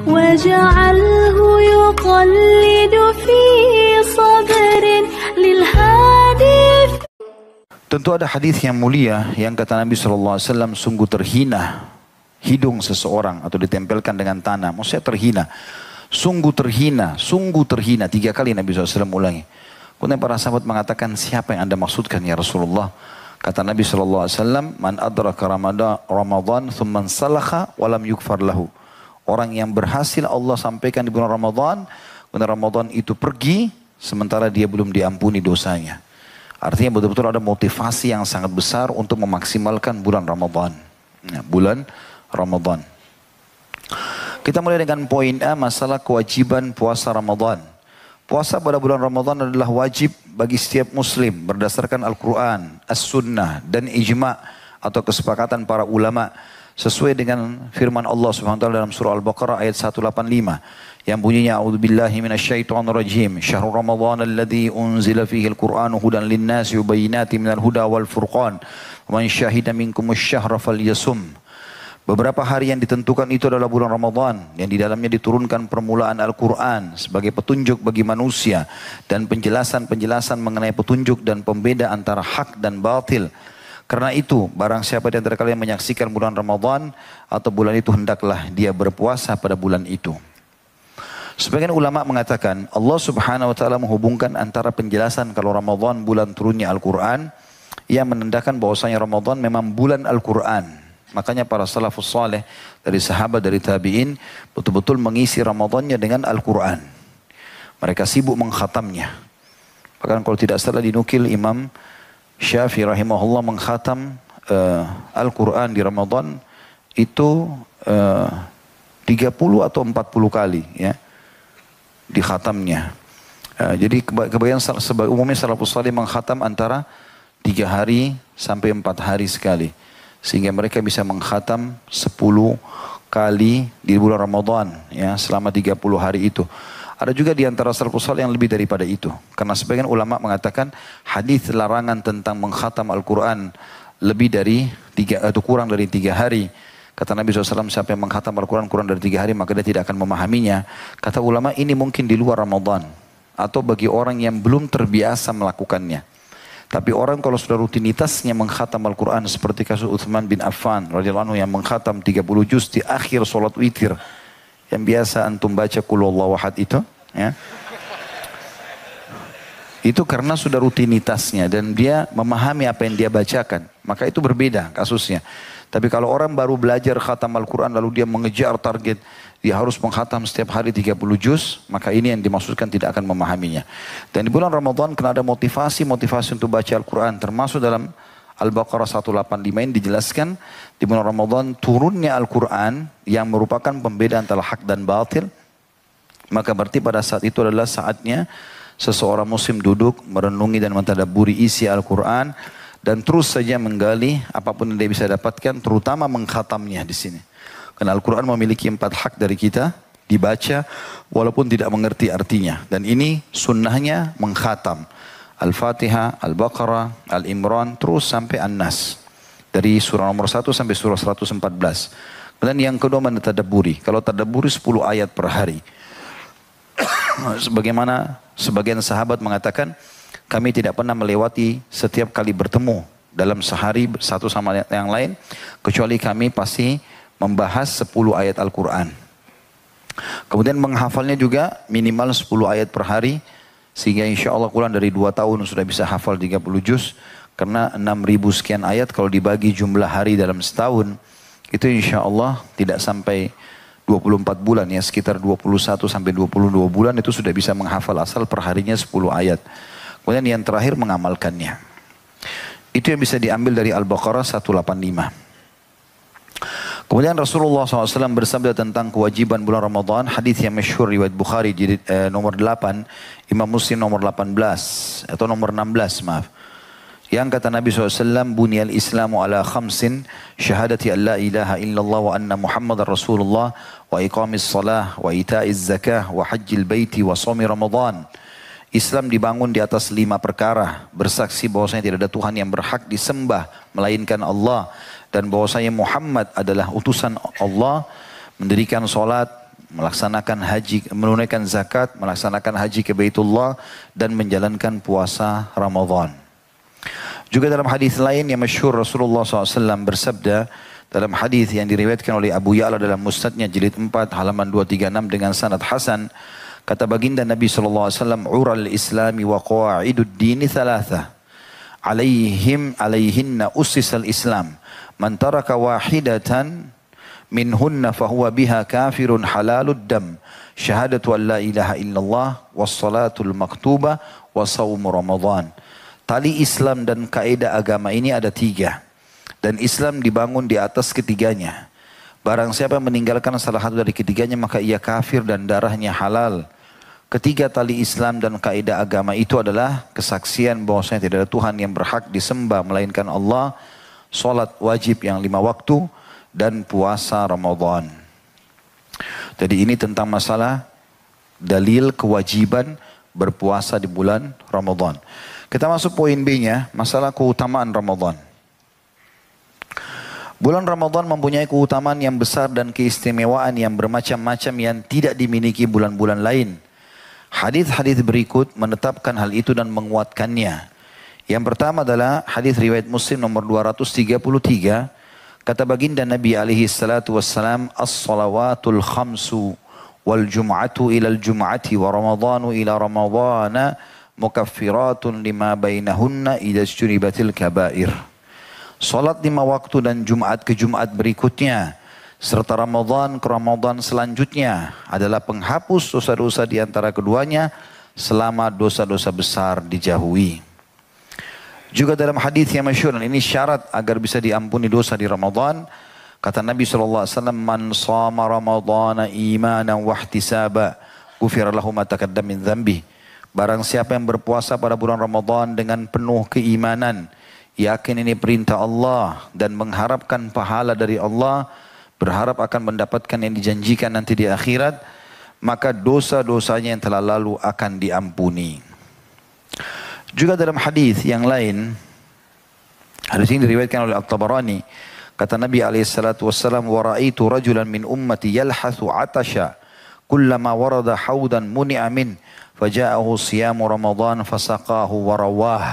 واجعله يقلد في صبر للهادي. Tentu ada hadis yang mulia yang kata Nabi SAW, sungguh terhina hidung seseorang atau ditempelkan dengan tanah. Maksudnya terhina. Sungguh terhina, sungguh terhina. 3 kali Nabi SAW ulangi. Kemudian para sahabat mengatakan, siapa yang anda maksudkan ya Rasulullah? Kata Nabi SAW, man adraka Ramadan thumman salakha walam yukfar lahu. Orang yang berhasil Allah sampaikan di bulan Ramadan, kemudian Ramadan itu pergi, sementara dia belum diampuni dosanya. Artinya betul-betul ada motivasi yang sangat besar untuk memaksimalkan bulan Ramadan. Nah, bulan Ramadan. Kita mulai dengan poin A, masalah kewajiban puasa Ramadan. Puasa pada bulan Ramadan adalah wajib bagi setiap muslim berdasarkan Al-Quran, As-Sunnah dan Ijma' atau kesepakatan para ulama. Sesuai dengan firman Allah SWT dalam surah Al-Baqarah ayat 185. Yang bunyinya, A'udzubillahi minasyaitonirrajim. Syahrul Ramadan alladzi unzila fihi al-Qur'anu hudan lin-nasi wa bayyinatin minal huda wal furqan. Wa man syahida minkumus syahra falyasum. Beberapa hari yang ditentukan itu adalah bulan Ramadan yang di dalamnya diturunkan permulaan Al-Quran sebagai petunjuk bagi manusia dan penjelasan-penjelasan mengenai petunjuk dan pembeda antara hak dan batil. Karena itu, barang siapa di antara kalian menyaksikan bulan Ramadan atau bulan itu, hendaklah dia berpuasa pada bulan itu. Sebagian ulama mengatakan Allah Subhanahu wa taala menghubungkan antara penjelasan kalau Ramadan bulan turunnya Al-Quran yang menandakan bahwasanya Ramadan memang bulan Al-Quran. Makanya para salafus saleh dari sahabat, dari tabi'in betul-betul mengisi Ramadannya dengan Al-Quran. Mereka sibuk mengkhatamnya. Bahkan kalau tidak salah dinukil Imam Syafi'i rahimahullah mengkhatam Al-Quran di Ramadan itu 30 atau 40 kali ya. Di khatamnya. Jadi kebanyakan umumnya salafus salih mengkhatam antara 3 hari sampai 4 hari sekali. Sehingga mereka bisa mengkhatam 10 kali di bulan Ramadan ya, selama 30 hari itu. Ada juga di antara salafus salih yang lebih daripada itu. Karena sebagian ulama mengatakan hadis larangan tentang mengkhatam Al-Quran lebih dari 3 atau kurang dari 3 hari. Kata Nabi SAW, siapa yang mengkhatam Al-Quran kurang dari 3 hari maka dia tidak akan memahaminya. Kata ulama, ini mungkin di luar Ramadan. Atau bagi orang yang belum terbiasa melakukannya. Tapi orang kalau sudah rutinitasnya mengkhatam Al-Quran seperti kasus Uthman bin Affan radhiyallahu anhu yang mengkhatam 30 juz di akhir sholat witir. Yang biasa antum baca Qul Huwallahu Ahad itu. Ya. Itu karena sudah rutinitasnya dan dia memahami apa yang dia bacakan. Maka itu berbeda kasusnya. Tapi kalau orang baru belajar khatam Al-Quran lalu dia mengejar target, dia harus mengkhatam setiap hari 30 juz, maka ini yang dimaksudkan tidak akan memahaminya. Dan di bulan Ramadan kena ada motivasi untuk baca Al-Quran. Termasuk dalam Al-Baqarah 185 ini dijelaskan di bulan Ramadan turunnya Al-Quran yang merupakan pembeda antara hak dan batil. Maka berarti pada saat itu adalah saatnya seseorang muslim duduk merenungi dan mentadabburi isi Al-Quran. Dan terus saja menggali apapun yang dia bisa dapatkan, terutama mengkhatamnya di sini. Karena Al-Quran memiliki 4 hak dari kita, dibaca walaupun tidak mengerti artinya. Dan ini sunnahnya mengkhatam. Al-Fatihah, Al-Baqarah, Al-Imran, terus sampai An-Nas. Dari surah nomor 1 sampai surah 114. Kemudian yang kedua mentadabburi. Kalau tadabburi 10 ayat per hari. Sebagaimana sebagian sahabat mengatakan, kami tidak pernah melewati setiap kali bertemu dalam sehari satu sama yang lain. Kecuali kami pasti membahas 10 ayat Al-Quran. Kemudian menghafalnya juga minimal 10 ayat per hari. Sehingga insya Allah kurang dari 2 tahun sudah bisa hafal 30 juz. Karena 6.000 sekian ayat kalau dibagi jumlah hari dalam setahun. Itu insya Allah tidak sampai 24 bulan ya. Sekitar 21 sampai 22 bulan itu sudah bisa menghafal asal per harinya 10 ayat. Kemudian yang terakhir mengamalkannya. Itu yang bisa diambil dari Al-Baqarah 185. Kemudian Rasulullah SAW bersabda tentang kewajiban bulan Ramadan. Hadis yang masyhur riwayat Bukhari nomor 8. Imam Muslim nomor 18. Atau nomor 16 maaf. Yang kata Nabi SAW, Bunyal Islamu ala khamsin, syahadati an la ilaha illallah wa anna Muhammad Rasulullah, wa iqamis salah, wa ita'iz zakah, wa hajjil baiti, wa somi Ramadan. Islam dibangun di atas 5 perkara. Bersaksi bahwasanya tidak ada Tuhan yang berhak disembah melainkan Allah. Dan bahwasanya Muhammad adalah utusan Allah. Mendirikan solat, melaksanakan haji, menunaikan zakat, melaksanakan haji ke Baitullah dan menjalankan puasa Ramadan. Juga dalam hadis lain yang masyhur Rasulullah SAW bersabda dalam hadis yang diriwayatkan oleh Abu Ya'la dalam Musnadnya jilid 4 halaman 236 dengan sanad hasan, kata baginda Nabi SAW, "Ural Islami wa qawa'idud dini thalatha, alaihinna ussisal Islam, man taraka wahidatan minhunna fahuwa biha kafirun halalud dam, syahadatu an la ilaha illallah, wassalatul maktubah, wa sawmu Ramadan." Tali Islam dan kaidah agama ini ada 3. Dan Islam dibangun di atas ketiganya. Barang siapa meninggalkan salah satu dari ketiganya maka ia kafir dan darahnya halal. Ketiga tali Islam dan kaidah agama itu adalah kesaksian bahwasanya tidak ada Tuhan yang berhak disembah melainkan Allah, salat wajib yang 5 waktu, dan puasa Ramadan. Jadi ini tentang masalah dalil kewajiban berpuasa di bulan Ramadan. Kita masuk poin B-nya, masalah keutamaan Ramadan. Bulan Ramadan mempunyai keutamaan yang besar dan keistimewaan yang bermacam-macam yang tidak dimiliki bulan-bulan lain. Hadis-hadis berikut menetapkan hal itu dan menguatkannya. Yang pertama adalah hadis riwayat Muslim nomor 233. Kata baginda Nabi alaihi salatu wassalam, "As-salawatul khamsu wal jum'atu ilal jum'ati wa ramadhanu ila ramadhana mukaffiratun lima bainahunna idza ijtunibatil kabair." Salat 5 waktu dan Jumat ke Jumat berikutnya serta Ramadan ke Ramadan selanjutnya adalah penghapus dosa-dosa di antara keduanya selama dosa-dosa besar dijauhi. Juga dalam hadis yang masyhur, ini syarat agar bisa diampuni dosa di Ramadan. Kata Nabi SAW, "Man shama Ramadana imanan wa ihtisaba, ghufira lahu ma taqaddama min dzambi." Barang siapa yang berpuasa pada bulan Ramadan dengan penuh keimanan, yakin ini perintah Allah dan mengharapkan pahala dari Allah, berharap akan mendapatkan yang dijanjikan nanti di akhirat, maka dosa-dosanya yang telah lalu akan diampuni. Juga dalam hadis yang lain, hadis ini diriwayatkan oleh At-Tabarani, kata Nabi SAW, "Wa ra'aitu rajulan min ummati yalhathu atasha, kullama warada haudan muni'a min, faja'ahu siyamu Ramadan fasaqahu wa rawah."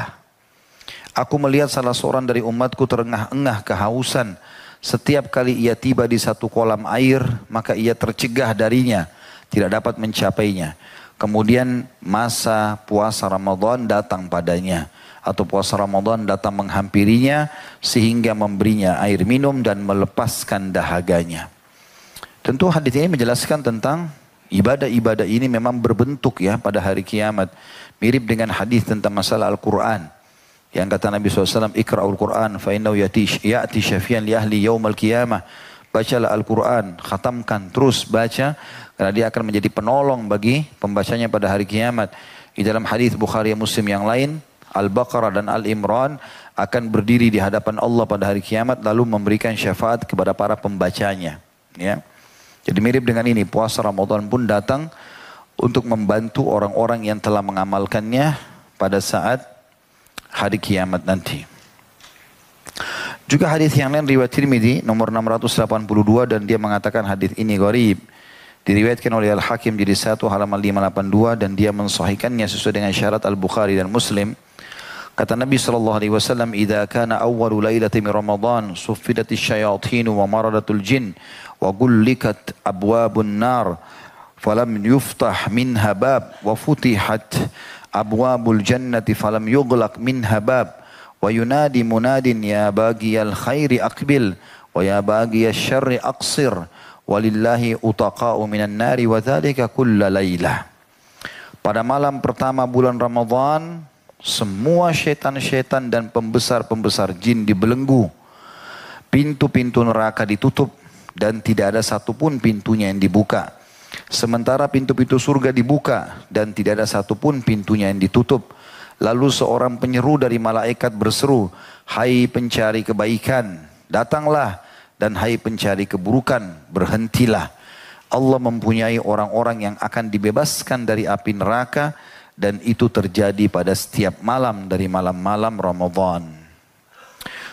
Aku melihat salah seorang dari umatku terengah-engah kehausan. Setiap kali ia tiba di satu kolam air, maka ia tercegah darinya, tidak dapat mencapainya. Kemudian masa puasa Ramadan datang padanya, atau puasa Ramadan datang menghampirinya sehingga memberinya air minum dan melepaskan dahaganya. Tentu hadis ini menjelaskan tentang ibadah-ibadah ini memang berbentuk ya pada hari kiamat. Mirip dengan hadis tentang masalah Al-Quran. Yang kata Nabi SAW, "Iqra'ul Quran fa innahu ya'ti syafian li ahli yaumal qiyamah." Bacalah Al-Quran, khatamkan, terus baca, karena dia akan menjadi penolong bagi pembacanya pada hari kiamat. Di dalam hadis Bukhari Muslim yang lain, Al-Baqarah dan Al-Imran akan berdiri di hadapan Allah pada hari kiamat lalu memberikan syafaat kepada para pembacanya. Ya. Jadi mirip dengan ini, puasa Ramadan pun datang untuk membantu orang-orang yang telah mengamalkannya pada saat hari kiamat nanti. Juga hadis yang lain riwayat Tirmidzi nomor 682 dan dia mengatakan hadis ini gharib. Diriwayatkan oleh Al-Hakim jadi 1 halaman 582 dan dia mensahihkannya sesuai dengan syarat Al-Bukhari dan Muslim. Kata Nabi SAW, "Idza kana awwalu lailatin min Ramadan suffidatis syayatin wa maradatul jin wa gullikat abwabun nar falam yuftah minha bab wa futihat abwabul jannati falam yughlaq minha bab wa yunadi munadin ya bagiyal khairi aqbil wa ya bagiyal syarri aqsir walillahi utaqa'u minan nari wa dhalika kulla laylah." Pada malam pertama bulan Ramadan, semua syaitan-syaitan dan pembesar-pembesar jin dibelenggu. Pintu-pintu neraka ditutup dan tidak ada satupun pintunya yang dibuka. Sementara pintu-pintu surga dibuka dan tidak ada satupun pintunya yang ditutup. Lalu seorang penyeru dari malaikat berseru, "Hai pencari kebaikan, datanglah, dan hai pencari keburukan, berhentilah. Allah mempunyai orang-orang yang akan dibebaskan dari api neraka dan itu terjadi pada setiap malam dari malam-malam Ramadan."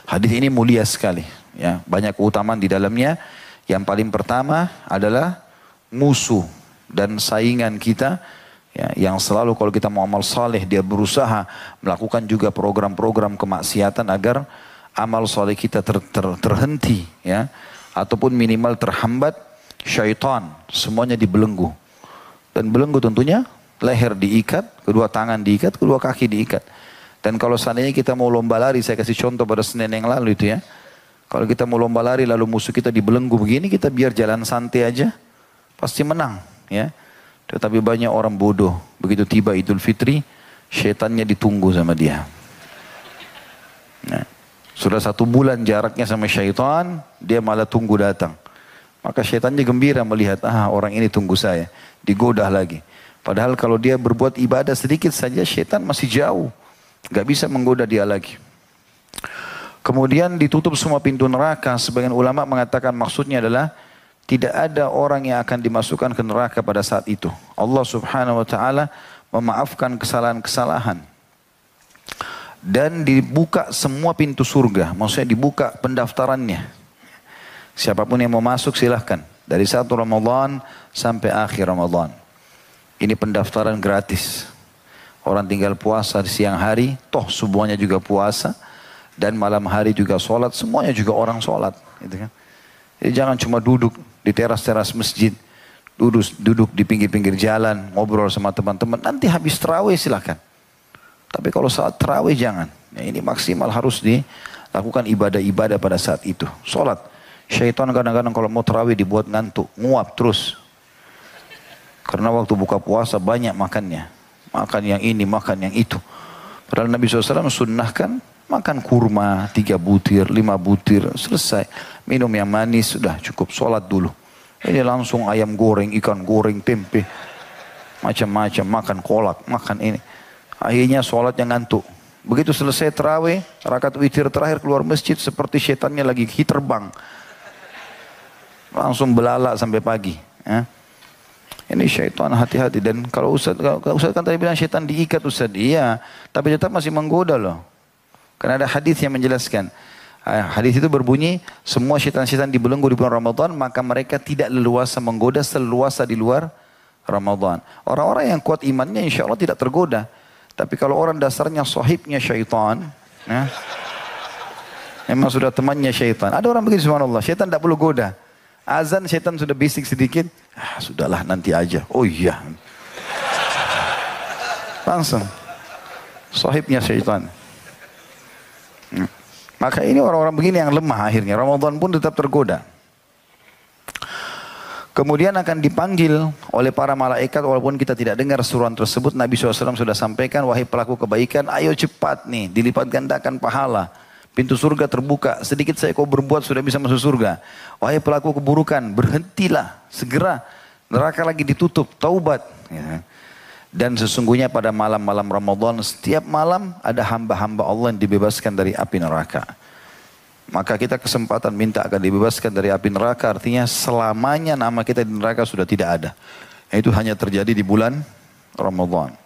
Hadis ini mulia sekali, ya, banyak keutamaan di dalamnya. Yang paling pertama adalah musuh dan saingan kita, ya, yang selalu kalau kita mau amal saleh dia berusaha melakukan juga program-program kemaksiatan agar amal saleh kita terhenti, ya, ataupun minimal terhambat. Syaitan semuanya dibelenggu, dan belenggu tentunya leher diikat, kedua tangan diikat, kedua kaki diikat. Dan kalau seandainya kita mau lomba lari, saya kasih contoh pada Senin yang lalu itu ya, kalau kita mau lomba lari lalu musuh kita dibelenggu begini, kita biar jalan santai aja pasti menang, ya. Tetapi banyak orang bodoh, begitu tiba Idul Fitri, syaitannya ditunggu sama dia. Nah, sudah 1 bulan jaraknya sama syaitan, dia malah tunggu datang. Maka syaitannya gembira melihat, orang ini tunggu saya, digoda lagi. Padahal kalau dia berbuat ibadah sedikit saja, syaitan masih jauh, gak bisa menggoda dia lagi. Kemudian ditutup semua pintu neraka. Sebagian ulama mengatakan maksudnya adalah tidak ada orang yang akan dimasukkan ke neraka pada saat itu. Allah subhanahu wa ta'ala memaafkan kesalahan-kesalahan. Dan dibuka semua pintu surga. Maksudnya dibuka pendaftarannya. Siapapun yang mau masuk silahkan. Dari 1 Ramadan sampai akhir Ramadan. Ini pendaftaran gratis. Orang tinggal puasa di siang hari. Toh semuanya juga puasa. Dan malam hari juga sholat. Semuanya juga orang sholat. Gitu kan. Jadi jangan cuma duduk di teras-teras masjid. Duduk di pinggir-pinggir jalan. Ngobrol sama teman-teman. Nanti habis tarawih silahkan. Tapi kalau saat tarawih jangan. Ya, ini maksimal harus dilakukan ibadah-ibadah pada saat itu. Sholat. Syaitan kadang-kadang kalau mau tarawih dibuat ngantuk, nguap terus. Karena waktu buka puasa banyak makannya. Makan yang ini, makan yang itu. Padahal Nabi SAW sunnahkan makan kurma 3 butir, 5 butir, selesai. Minum yang manis, sudah cukup, sholat dulu. Ini langsung ayam goreng, ikan goreng, tempe. Macam-macam, makan kolak, makan ini. Akhirnya sholatnya ngantuk. Begitu selesai tarawih, rakaat witir terakhir keluar masjid seperti syaitannya lagi terbang. Langsung belalak sampai pagi. Ya. Ini syaitan, hati-hati. Dan kalau Ustaz kan tadi bilang syaitan diikat Ustaz. Iya, tapi tetap masih menggoda loh. Karena ada hadis yang menjelaskan. Hadis itu berbunyi, semua syaitan-syaitan dibelenggu di bulan Ramadan, maka mereka tidak leluasa menggoda seleluasa di luar Ramadan. Orang-orang yang kuat imannya insya Allah tidak tergoda. Tapi kalau orang dasarnya sahibnya syaitan, ya, memang sudah temannya syaitan. Ada orang begitu subhanallah, syaitan tidak perlu goda. Azan syaitan sudah bisik sedikit, sudahlah nanti aja. Oh iya. Langsung. Sahibnya syaitan. Maka ini orang-orang begini yang lemah akhirnya. Ramadan pun tetap tergoda. Kemudian akan dipanggil oleh para malaikat walaupun kita tidak dengar suruhan tersebut. Nabi SAW sudah sampaikan, wahai pelaku kebaikan, ayo cepat nih, dilipat gandakan pahala. Pintu surga terbuka, sedikit saya kau berbuat sudah bisa masuk surga. Wahai pelaku keburukan, berhentilah, segera. Neraka lagi ditutup, taubat. Ya. Dan sesungguhnya pada malam-malam Ramadan, setiap malam ada hamba-hamba Allah yang dibebaskan dari api neraka. Maka kita kesempatan minta akan dibebaskan dari api neraka, artinya selamanya nama kita di neraka sudah tidak ada. Itu hanya terjadi di bulan Ramadan.